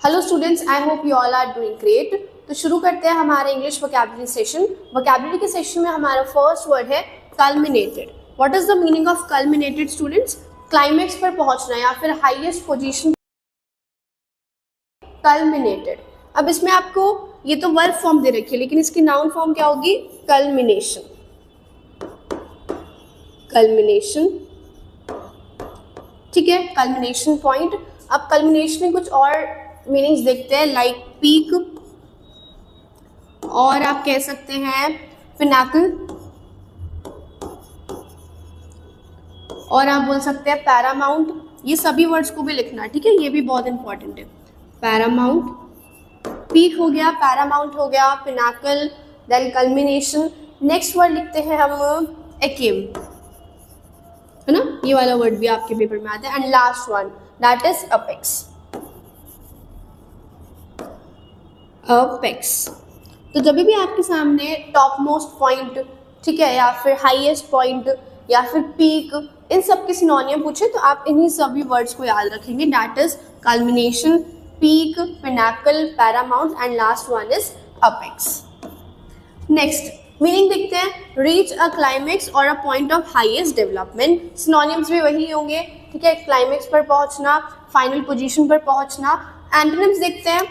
Hello students, I hope you all are doing great. तो शुरू करते हैं हमारा इंग्लिश वोकैबुलरी सेशन। वोकैबुलरी के सेशन में हमारा फर्स्ट वर्ड है culminated. What is the meaning of culminated students? Climax पर पहुंचना या फिर हाईएस्ट पोजीशन। कल्मिनेटेड। अब इसमें आपको ये तो वर्ब फॉर्म दे रखी है, लेकिन इसकी नाउन फॉर्म क्या होगी? कल्मिनेशन। कल्मिनेशन, ठीक है, कल्मिनेशन पॉइंट। अब कल्मिनेशन में कुछ और मीनिंग्स देखते हैं, लाइक पीक, और आप कह सकते हैं पिनाकल, और आप बोल सकते हैं पैरामाउंट। ये सभी वर्ड्स को भी लिखना, ठीक है, ये भी बहुत इंपॉर्टेंट है। पैरामाउंट, पीक हो गया, पैरामाउंट हो गया, pinnacle, then culmination. Next word लिखते हैं हम एकेम, है ना, ये वाला वर्ड भी आपके पेपर में आता है। And last one that is apex. Apex. तो जब भी आपके सामने टॉप मोस्ट पॉइंट, ठीक है, या फिर हाईएस्ट पॉइंट या फिर पीक, इन सब के सिनोनियम पूछे तो आप इन्हीं सभी वर्ड्स को याद रखेंगे। That is culmination, peak, Pinnacle, Paramount and last one is apex. Next meaning देखते हैं, रीच अ क्लाइमेक्स और a point of highest development. Synonyms भी वही होंगे, ठीक है, क्लाइमेक्स पर पहुंचना, फाइनल पोजीशन पर पहुंचना। एंटोनिम्स देखते हैं,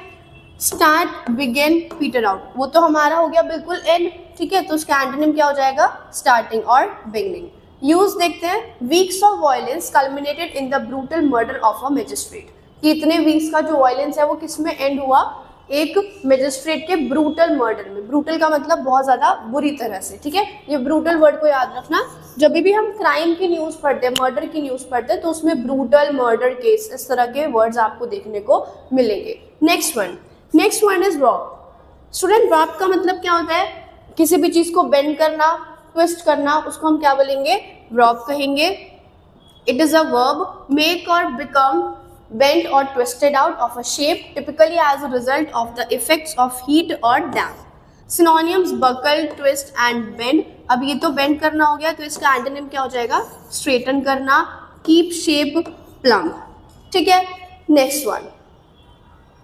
स्टार्ट, बिगिन, पीटर आउट। वो तो हमारा हो गया बिल्कुल एंड, ठीक है, तो उसका एंटोनिम क्या हो जाएगा? स्टार्टिंग और बिगिनिंग। यूज देखते हैं, weeks of violence culminated in the brutal murder of a magistrate. कितने वीक्स का जो वायलेंस है वो किस में एंड हुआ? एक मैजिस्ट्रेट के ब्रूटल मर्डर में। ब्रूटल का मतलब बहुत ज़्यादा बुरी तरह से, ठीक है, ये ब्रूटल वर्ड को याद रखना। जब भी हम क्राइम की न्यूज़ पढ़ते हैं, मर्डर की न्यूज़ पढ़ते हैं, तो उसमें ब्रूटल, मर्डर केस, इस तरह के वर्ड्स आपको देखने को मिलेंगे। Next one is rob. Student, rob का मतलब क्या होता है? किसी भी चीज़ को बेंड करना, ट्विस्ट करना, उसको हम क्या बोलेंगे? रॉब कहेंगे। It is a verb, make और become bent or twisted out of a shape, typically as a result of the effects of heat or damp. Synonyms buckle, twist and bend. अब ये तो bend करना हो गया, तो इसका एंटोनिम क्या हो जाएगा? straighten करना, keep shape, plump, ठीक है। नेक्स्ट वन,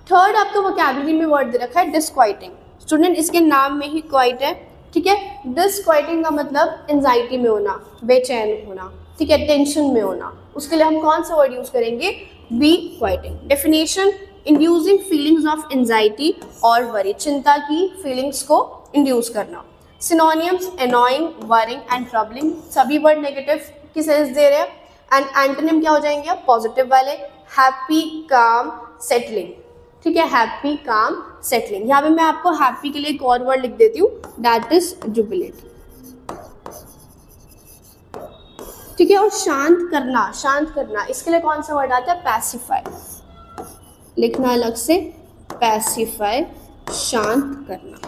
थर्ड आपका वोकैबुलरी में वर्ड दे रखा है डिस्क्वाइटिंग। स्टूडेंट, इसके नाम में ही क्वाइट है, ठीक है। डिस्क्वाइटिंग का मतलब एंजाइटी में होना, बेचैन होना, ठीक है, टेंशन में होना। उसके लिए हम कौन सा वर्ड यूज करेंगे? Be quieting. Definition, inducing feelings of anxiety और वरी, चिंता की फीलिंग्स को इंड्यूस करना। Synonyms, annoying, worrying and troubling. सभी वर्ड नेगेटिव की सेंस दे रहे हैं। एंड एंटोनिम क्या हो जाएंगे? पॉजिटिव वाले, हैप्पी, काम, सेटलिंग, ठीक है, हैप्पी, काम, सेटलिंग। यहाँ पे मैं आपको हैप्पी के लिए एक और वर्ड लिख देती हूँ, दैट इज जुबिलेट, ठीक है। और शांत करना, इसके लिए कौन सा वर्ड आता है? पैसिफाई, लिखना अलग से, पैसिफाई, शांत करना।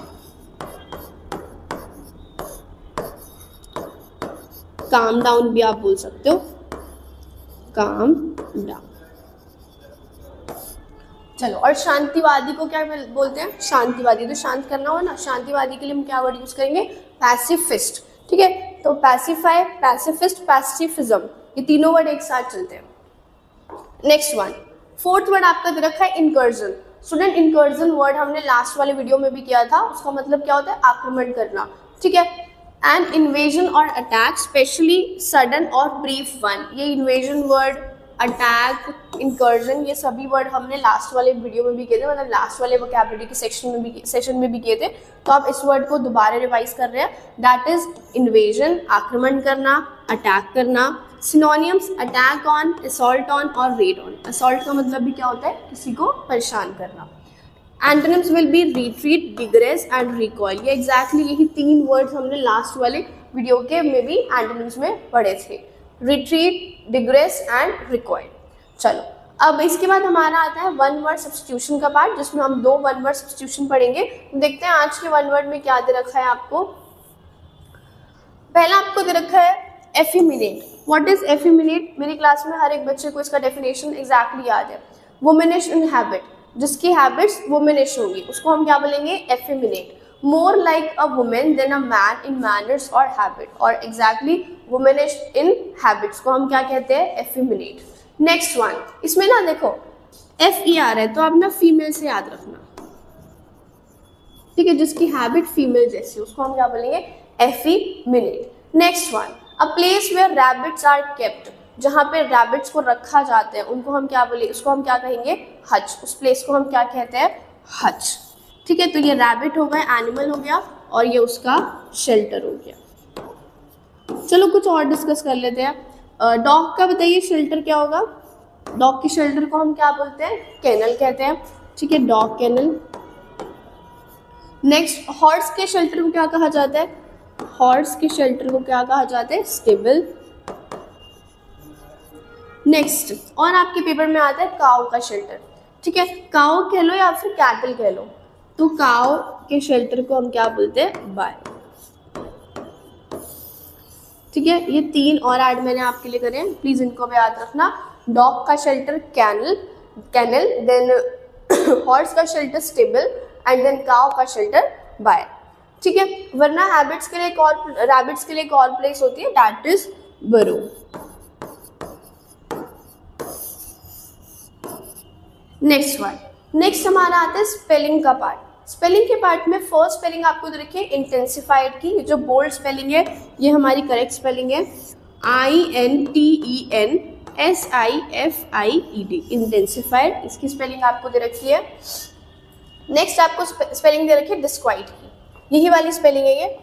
काम डाउन भी आप बोल सकते हो, काम डाउन। चलो, और शांतिवादी को क्या बोलते हैं? शांतिवादी, तो शांत करना हो ना, शांतिवादी के लिए हम क्या वर्ड यूज करेंगे? पैसिफिस्ट, ठीक है। तो पैसिफाई, पैसिफिस्ट, पैसिफिज्म, ये तीनों वर्ड एक साथ चलते हैं। नेक्स्ट वन, फोर्थ वर्ड आपका दे रखा है इनकर्जन। स्टूडेंट, इनकर्जन वर्ड हमने लास्ट वाले वीडियो में भी किया था। उसका मतलब क्या होता है? आक्रमण करना, ठीक है। एंड इन्वेजन और अटैक, स्पेशली सडन और ब्रीफ वन। ये इन्वेजन वर्ड, अटैक, इनकर्जन, ये सभी वर्ड हमने लास्ट वाले वीडियो में भी किए थे, मतलब लास्ट वाले वोकैबुलरी के सेशन में भी किए थे। तो आप इस वर्ड को दोबारा रिवाइज कर रहे हैं। दैट इज इन्वेजन, आक्रमण करना, अटैक करना। Synonyms, attack on, assault on और रेड ऑन। असॉल्ट का मतलब भी क्या होता है? किसी को परेशान करना। Antonyms will be retreat, digress and recoil. ये एग्जैक्टली यही तीन वर्ड्स हमने लास्ट वाले वीडियो के में भी एंटोनिम्स में पढ़े थे, रिट्रीट, डिग्रेस एंड रिकॉइल। चलो, अब इसके बाद हमारा आता है वन वर्ड सब्स्टिट्यूशन का पार्ट, जिसमें हम दो वन वर्ड सब्स्टिट्यूशन पढ़ेंगे। देखते हैं आज के वन वर्ड में क्या दे रखा है आपको। पहला आपको दे रखा है एफिमिनेट। What is एफिमिनेट? मेरी क्लास में हर एक बच्चे को इसका डेफिनेशन एग्जैक्टली याद है। वुमेनिश इन हैबिट, जिसकी हैबिट्स वुमेनिश होगी, उसको हम क्या बोलेंगे? Effeminate. More like a women than a man in manners और हैबिट, और एग्जैक्टली वुमेनिश इन हैबिट्स को हम क्या कहते हैं? एफिमिनेट। नेक्स्ट वन, इसमें ना देखो, FER है तो आप ना फीमेल से याद रखना, ठीक है, जिसकी हैबिट फीमेल जैसी उसको हम क्या बोलेंगे, effeminate. Next one, a place where rabbits are kept, जहाँ पे रैबिट्स को रखा जाता है उनको हम क्या बोले, उसको हम क्या कहेंगे, हच। उस प्लेस को हम क्या कहते हैं, हच। ठीक है, तो ये रैबिट हो गया, एनिमल हो गया, और ये उसका शेल्टर हो गया। चलो कुछ और डिस्कस कर लेते हैं। डॉग का बताइए शेल्टर क्या होगा। डॉग की शेल्टर को हम क्या बोलते हैं, केनल कहते हैं। ठीक है, डॉग केनल। नेक्स्ट, हॉर्स के शेल्टर को क्या कहा जाता है, हॉर्स के शेल्टर को क्या कहा जाता है, स्टेबल। नेक्स्ट, और आपके पेपर में आता है काऊ का शेल्टर। ठीक है, काऊ कह लो या फिर कैटल कह लो, तो काऊ के शेल्टर को हम क्या बोलते हैं, बाय। ठीक है, ये 3 और ऐड मैंने आपके लिए करे हैं, प्लीज इनको भी याद रखना। डॉग का शेल्टर कैनल, देन हॉर्स का शेल्टर स्टेबल, एंड देन काऊ का शेल्टर बाय। ठीक है, वरना रैबिट्स के लिए एक और प्लेस होती है, दैट इज बरो। नेक्स्ट वन, नेक्स्ट हमारा आता है स्पेलिंग का पार्ट। स्पेलिंग के पार्ट में फर्स्ट स्पेलिंग आपको देखिए इंटेंसिफाइड की, जो बोल्ड स्पेलिंग है ये हमारी करेक्ट स्पेलिंग है, INTENSIFIED, इंटेंसिफाइड, इसकी स्पेलिंग आपको दे रखी है। नेक्स्ट आपको स्पेलिंग दे रखी है डिस्क्वाइट की, यही वाली स्पेलिंग है ये,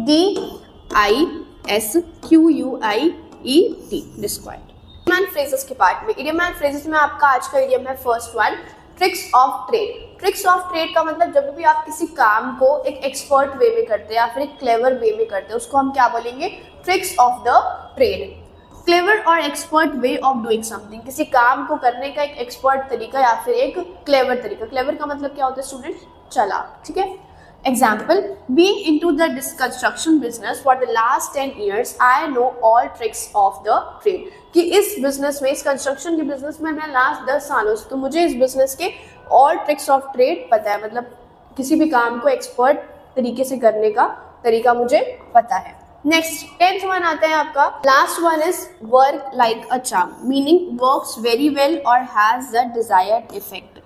DISQUIET, disquiet. Idiom and phrases के पार्ट में, इडियम एंड फ्रेजेस में आपका आज का इडियम है first one, tricks of trade. Tricks of trade का मतलब जब भी आप किसी काम को एक एक्सपर्ट वे में करते हैं या फिर एक क्लेवर वे में करते हैं, उसको हम क्या बोलेंगे, tricks of the trade. Clever और expert way of doing something, किसी काम को करने का एक एक्सपर्ट तरीका या फिर एक क्लेवर तरीका। क्लेवर का मतलब क्या होता है स्टूडेंट, चालाक। ठीक है, example, being into the construction business for the last 10 years, I know all tricks of the trade। कि इस बिजनेस में, इस कंस्ट्रक्शन के बिजनेस में मैं लास्ट 10 सालों से, तो मुझे इस बिजनेस के ऑल ट्रिक्स ऑफ ट्रेड पता है, मतलब किसी भी काम को एक्सपर्ट तरीके से करने का तरीका मुझे पता है। नेक्स्ट 10th वन आता है आपका, last one is work like a charm, meaning works very well और has the desired effect.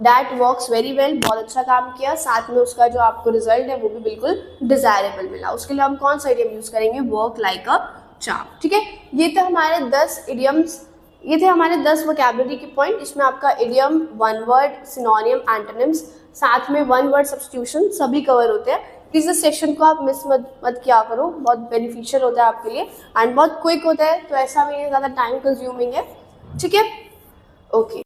That works very well, बहुत अच्छा काम किया, साथ में उसका जो आपको रिजल्ट है वो भी बिल्कुल डिजायरेबल मिला। उसके लिए हम कौन सा इडियम यूज करेंगे, वर्क लाइक अ चार्म। ठीक है, ये थे हमारे 10 इडियम्स, ये थे हमारे 10 वोकैबुलरी के पॉइंट, जिसमें आपका इडियम, वन वर्ड, सिनोनियम, एंटोनिम्स, साथ में वन वर्ड सब्स्टिट्यूशन सभी कवर होते हैं। प्लीज इस सेक्शन को आप मिस मत किया करो, बहुत बेनिफिशियल होता है आपके लिए एंड बहुत क्विक होता है, तो ऐसा भी ज़्यादा टाइम कंज्यूमिंग है। ठीक है, ओके।